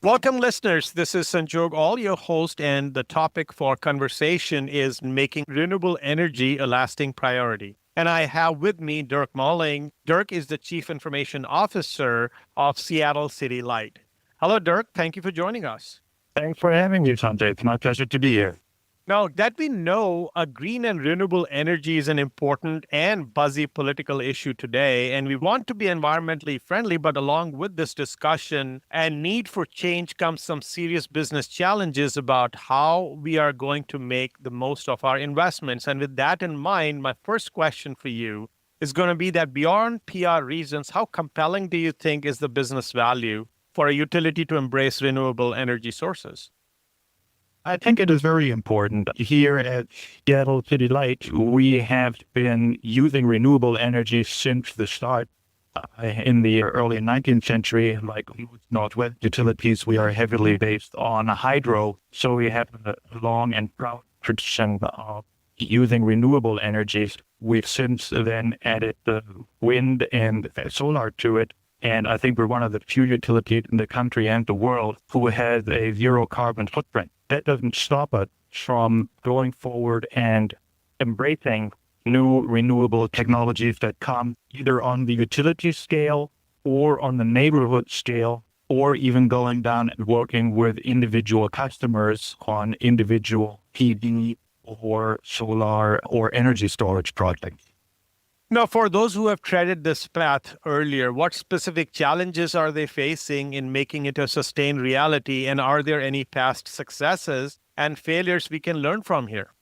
Welcome, listeners. This is Sanjog Aul, your host, and the topic for conversation is making renewable energy a lasting priority. And I have with me Dirk Mahling. Dirk is the Chief Information Officer of Seattle City Light. Hello, Dirk. Thank you for joining us. Thanks for having me, Sanjay. It's my pleasure to be here. Now that we know green and renewable energy is an important and buzzy political issue today, and we want to be environmentally friendly, but along with this discussion and need for change comes some serious business challenges about how we are going to make the most of our investments. And with that in mind, my first question for you is going to be that beyond PR reasons, how compelling do you think is the business value for a utility to embrace renewable energy sources? I think it is very important. Here at Seattle City Light, we have been using renewable energy since the start. In the early 19th century, like Northwest utilities, we are heavily based on hydro. So we have a long and proud tradition of using renewable energies. We've since then added the wind and solar to it. And I think we're one of the few utilities in the country and the world who has a zero carbon footprint. That doesn't stop us from going forward and embracing new renewable technologies that come either on the utility scale or on the neighborhood scale, or even going down and working with individual customers on individual PV or solar or energy storage projects. Now, for those who have treaded this path earlier, what specific challenges are they facing in making it a sustained reality? And are there any past successes and failures we can learn from here?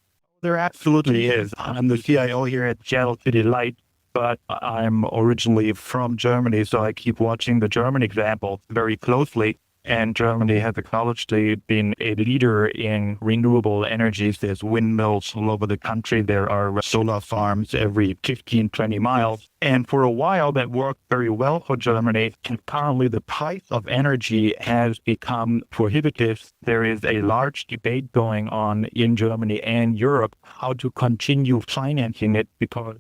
There absolutely is. I'm the CIO here at Seattle City Light, but I'm originally from Germany, so I keep watching the German example very closely. And Germany has acknowledged they've been a leader in renewable energies. There's windmills all over the country. There are solar farms every 15, 20 miles. And for a while, that worked very well for Germany. And currently, the price of energy has become prohibitive. There is a large debate going on in Germany and Europe how to continue financing it, because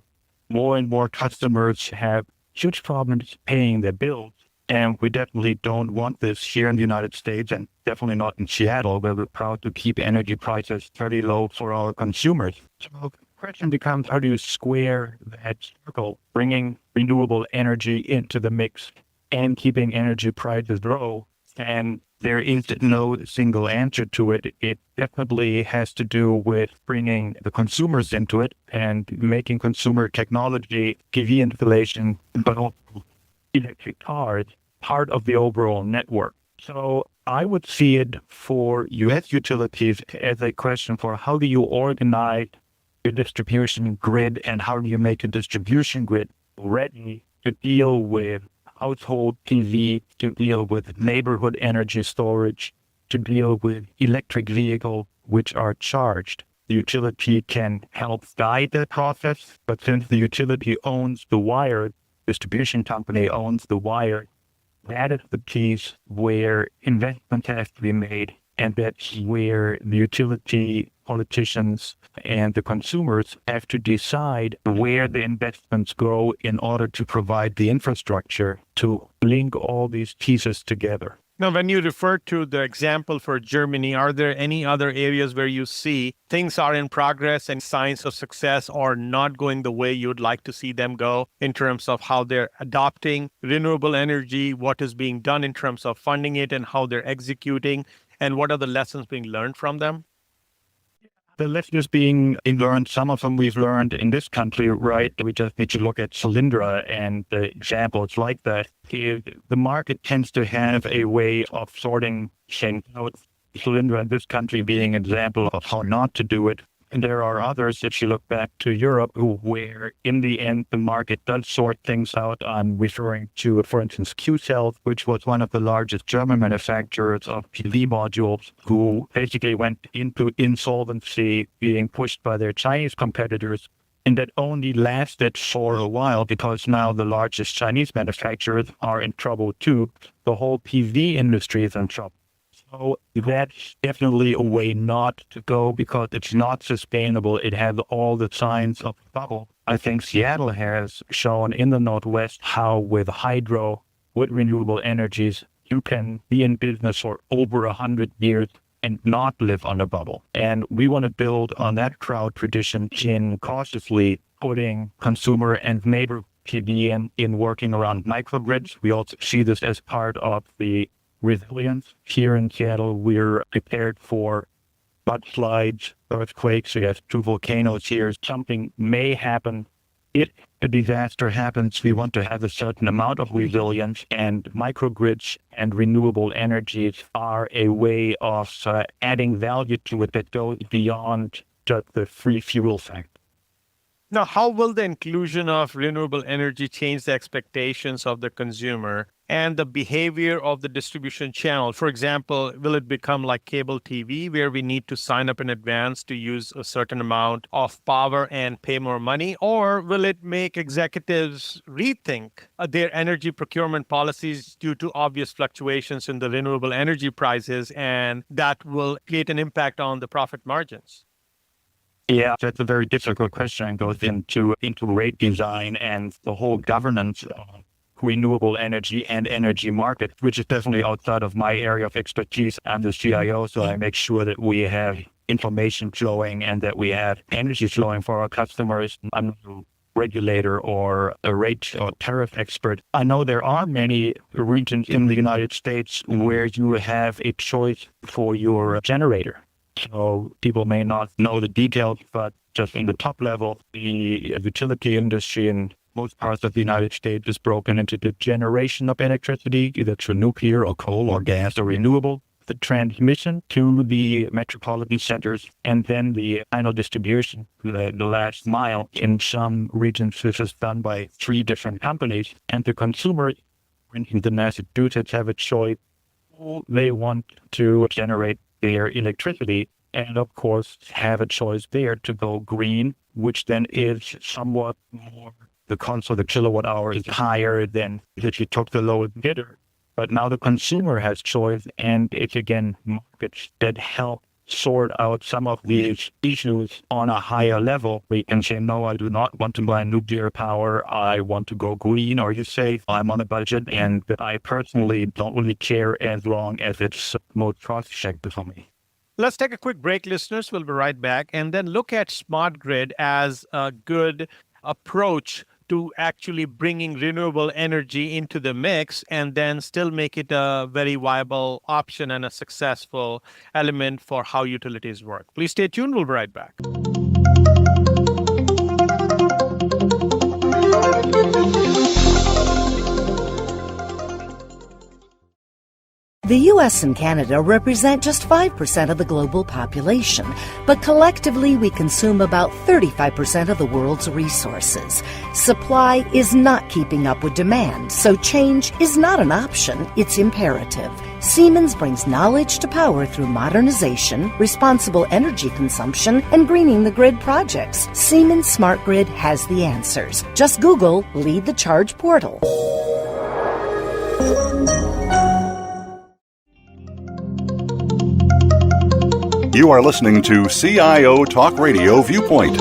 more and more customers have huge problems paying their bills. And we definitely don't want this here in the United States, and definitely not in Seattle, where we're proud to keep energy prices fairly low for our consumers. So the question becomes, how do you square that circle, bringing renewable energy into the mix and keeping energy prices low? And there is no single answer to it. It definitely has to do with bringing the consumers into it and making consumer technology, PV installation, but also electric cars part of the overall network. So I would see it for U.S. utilities as a question for how do you organize your distribution grid, and how do you make a distribution grid ready to deal with household PV, to deal with neighborhood energy storage, to deal with electric vehicles which are charged. The utility can help guide that process, but since the utility owns the wire, distribution company owns the wire, that is the piece where investment has to be made, and that's where the utility politicians and the consumers have to decide where the investments go in order to provide the infrastructure to link all these pieces together. Now, when you refer to the example for Germany, are there any other areas where you see things are in progress and signs of success or not going the way you'd like to see them go in terms of how they're adopting renewable energy, what is being done in terms of funding it, and how they're executing, and what are the lessons being learned from them? The lessons being learned, some of them we've learned in this country, right? We just need to look at Solyndra and the examples like that. The market tends to have a way of sorting things out. Solyndra in this country being an example of how not to do it. And there are others, if you look back to Europe, where in the end, the market does sort things out. I'm referring to, for instance, Q-Cell, which was one of the largest German manufacturers of PV modules, who basically went into insolvency, being pushed by their Chinese competitors. And that only lasted for a while, because now the largest Chinese manufacturers are in trouble too. The whole PV industry is in trouble. So that's definitely a way not to go, because it's not sustainable. It has all the signs of a bubble. I think Seattle has shown in the Northwest how with hydro, with renewable energies, you can be in business for over 100 years and not live on a bubble. And we want to build on that proud tradition in cautiously putting consumer and neighbor PV in working around microgrids. We also see this as part of the resilience. Here in Seattle, we're prepared for mudslides, earthquakes. We have two volcanoes here. Something may happen. If a disaster happens, we want to have a certain amount of resilience, and microgrids and renewable energies are a way of adding value to it that goes beyond just the free fuel factor. Now, how will the inclusion of renewable energy change the expectations of the consumer and the behavior of the distribution channel? For example, will it become like cable TV, where we need to sign up in advance to use a certain amount of power and pay more money? Or will it make executives rethink their energy procurement policies due to obvious fluctuations in the renewable energy prices, and that will create an impact on the profit margins? Yeah, that's a very difficult question and goes into rate design and the whole governance of renewable energy and energy market, which is definitely outside of my area of expertise. I'm the CIO, so I make sure that we have information flowing and that we have energy flowing for our customers. I'm not a regulator or a rate or tariff expert. I know there are many regions in the United States where you have a choice for your generator. So people may not know the details, but just in the top level, the utility industry in most parts of the United States is broken into the generation of electricity, either through nuclear or coal or gas or renewable, the transmission to the metropolitan centers, and then the final distribution, the last mile. In some regions, this is done by 3 different companies, and the consumer in the Massachusetts have a choice who they want to generate their electricity, and of course have a choice there to go green, which then is somewhat more, the cost of the kilowatt hour is higher than if you took the lowest bidder. But now the consumer has choice, and it's again markets that help sort out some of these issues on a higher level. We can say, no, I do not want to buy nuclear power. I want to go green. Or you say, I'm on a budget and I personally don't really care as long as it's most cost effective for me. Let's take a quick break, listeners. We'll be right back and then look at smart grid as a good approach to actually bringing renewable energy into the mix and then still make it a very viable option and a successful element for how utilities work. Please stay tuned. We'll be right back. The U.S. and Canada represent just 5% of the global population, but collectively we consume about 35% of the world's resources. Supply is not keeping up with demand, so change is not an option, it's imperative. Siemens brings knowledge to power through modernization, responsible energy consumption, and greening the grid projects. Siemens Smart Grid has the answers. Just Google Lead the Charge portal. You are listening to CIO Talk Radio Viewpoint.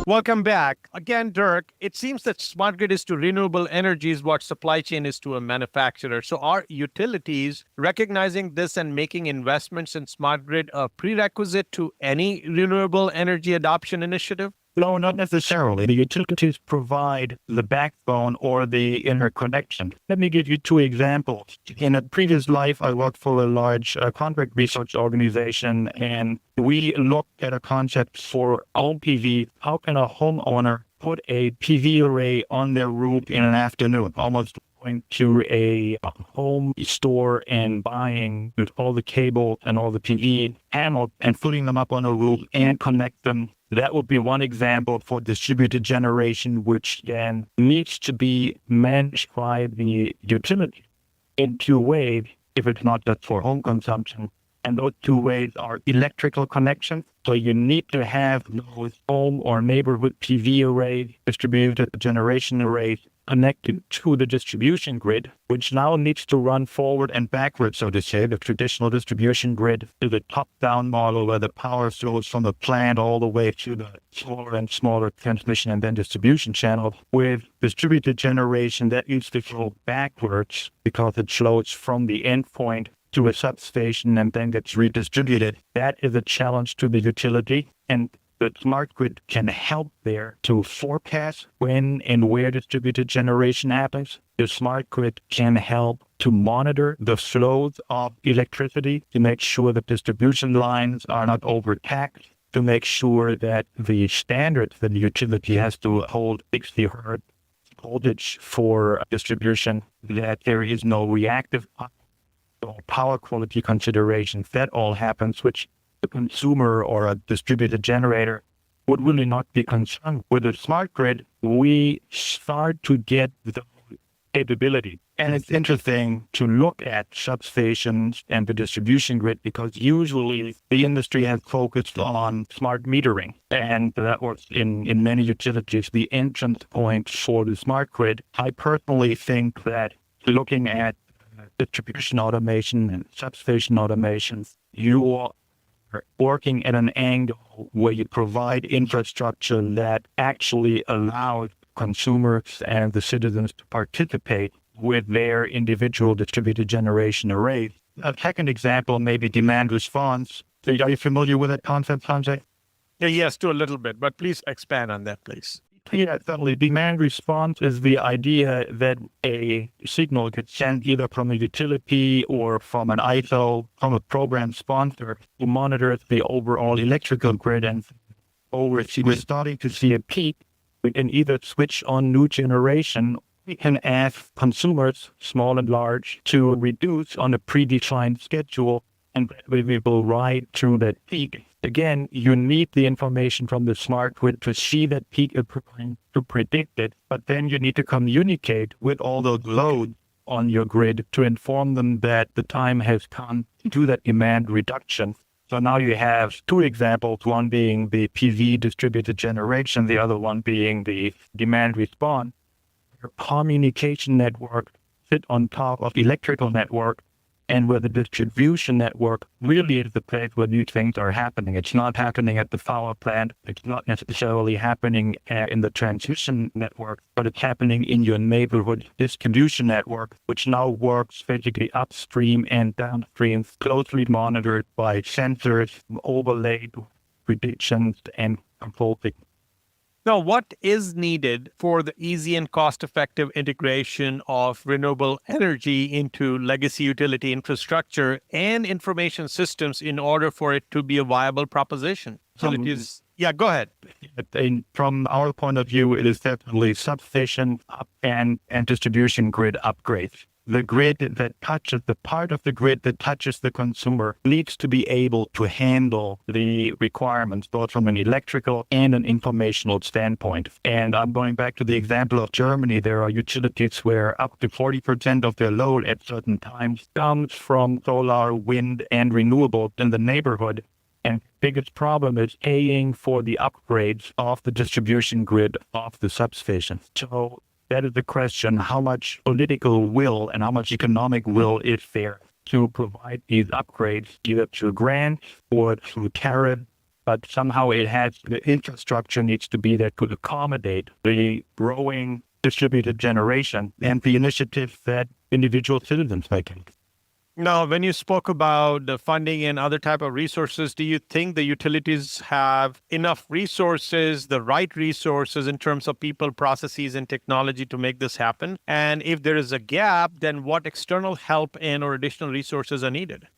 Welcome back. Again, Dirk, it seems that smart grid is to renewable energies what supply chain is to a manufacturer. So are utilities recognizing this and making investments in smart grid a prerequisite to any renewable energy adoption initiative? No, not necessarily. The utilities provide the backbone or the interconnection. Let me give you 2 examples. In a previous life, I worked for a large contract research organization, and we looked at a concept for home PV. How can a homeowner put a PV array on their roof in an afternoon, almost going to a home store and buying all the cable and all the PV panels and putting them up on a roof and connect them. That would be one example for distributed generation, which then needs to be managed by the utility in 2 ways, if it's not just for home consumption. And those 2 ways are electrical connections. So you need to have those home or neighborhood PV arrays, distributed generation arrays connected to the distribution grid, which now needs to run forward and backward, so to say. The traditional distribution grid is a top-down model where the power flows from the plant all the way to the smaller and smaller transmission and then distribution channel. With distributed generation, that needs to flow backwards because it flows from the endpoint to a substation and then gets redistributed. That is a challenge to the utility, and the smart grid can help there to forecast when and where distributed generation happens. The smart grid can help to monitor the flows of electricity to make sure that distribution lines are not overtaxed, to make sure that the standards that the utility has to hold 60 hertz voltage for distribution, that there is no reactive power quality considerations. That all happens, which the consumer or a distributed generator would really not be concerned. With a smart grid, we start to get the capability. And it's interesting to look at substations and the distribution grid because usually the industry has focused on smart metering. And that was in many utilities the entrance point for the smart grid. I personally think that looking at distribution automation and substation automation, you are working at an angle where you provide infrastructure that actually allows consumers and the citizens to participate with their individual distributed generation arrays. A second example may be demand response. So are you familiar with that concept, Sanjay? Yes, to a little bit, but please expand on that, please. Yeah, certainly. Demand response is the idea that a signal gets sent either from a utility or from an ISO, from a program sponsor who monitors the overall electrical grid. And we're starting to see a peak. We can either switch on new generation. We can ask consumers, small and large, to reduce on a predefined schedule, and we will ride through that peak. Again, you need the information from the smart grid to see that peak to predict it, but then you need to communicate with all those loads on your grid to inform them that the time has come to do that demand reduction. So now you have two examples, one being the PV distributed generation, the other one being the demand response. Your communication network sit on top of electrical network, and where the distribution network really is the place where these things are happening. It's not happening at the power plant. It's not necessarily happening in the transmission network, but it's happening in your neighborhood distribution network, which now works basically upstream and downstream, closely monitored by sensors, overlaid predictions, and controlling. Now, what is needed for the easy and cost-effective integration of renewable energy into legacy utility infrastructure and information systems in order for it to be a viable proposition? Yeah, go ahead. From our point of view, it is definitely substation and distribution grid upgrades. The grid that touches the part of the grid that touches the consumer needs to be able to handle the requirements, both from an electrical and an informational standpoint. And I'm going back to the example of Germany. There are utilities where up to 40% of their load at certain times comes from solar, wind, and renewables in the neighborhood. And the biggest problem is paying for the upgrades of the distribution grid of the substation. So that is the question, how much political will and how much economic will is there to provide these upgrades, either through grants or through tariff, but somehow the infrastructure needs to be there to accommodate the growing distributed generation and the initiatives that individual citizens make. Now, when you spoke about the funding and other type of resources, do you think the utilities have enough resources, the right resources in terms of people, processes, and technology to make this happen? And if there is a gap, then what external help and or additional resources are needed?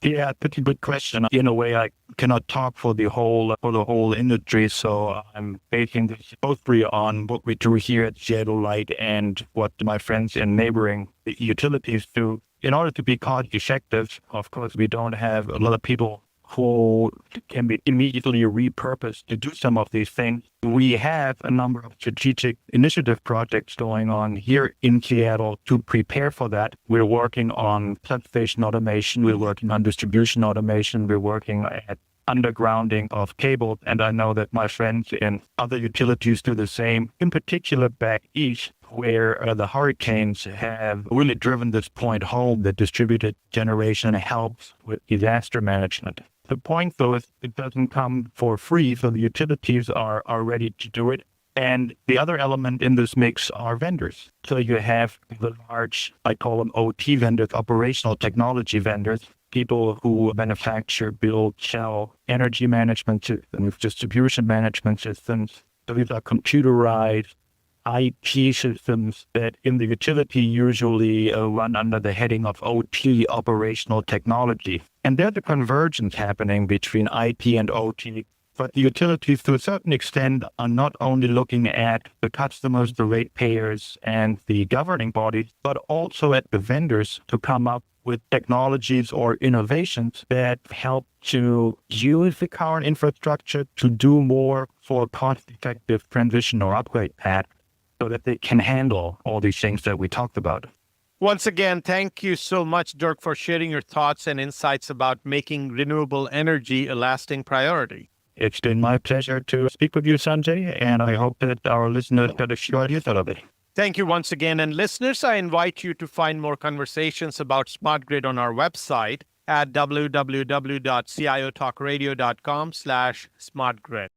Yeah, pretty good question. In a way, I cannot talk for the whole industry, so I'm basing this mostly on what we do here at Seattle Light and what my friends in neighboring utilities do. In order to be cost effective, of course, we don't have a lot of people who can be immediately repurposed to do some of these things. We have a number of strategic initiative projects going on here in Seattle to prepare for that. We're working on substation automation. We're working on distribution automation. We're working at undergrounding of cables. And I know that my friends in other utilities do the same, in particular back east, where the hurricanes have really driven this point home that distributed generation helps with disaster management. The point, though, is it doesn't come for free, so the utilities are ready to do it. And the other element in this mix are vendors. So you have the large, I call them OT vendors, operational technology vendors, people who manufacture, build, sell energy management systems, distribution management systems. So these are computerized IT systems that in the utility usually run under the heading of OT, operational technology. And there's a convergence happening between IT and OT. But the utilities, to a certain extent, are not only looking at the customers, the ratepayers, and the governing bodies, but also at the vendors to come up with technologies or innovations that help to use the current infrastructure to do more for a cost-effective transition or upgrade path so that they can handle all these things that we talked about. Once again, thank you so much, Dirk, for sharing your thoughts and insights about making renewable energy a lasting priority. It's been my pleasure to speak with you, Sanjay, and I hope that our listeners got a few ideas out of it. Thank you once again. And listeners, I invite you to find more conversations about smart grid on our website at www.ciotalkradio.com/smartgrid.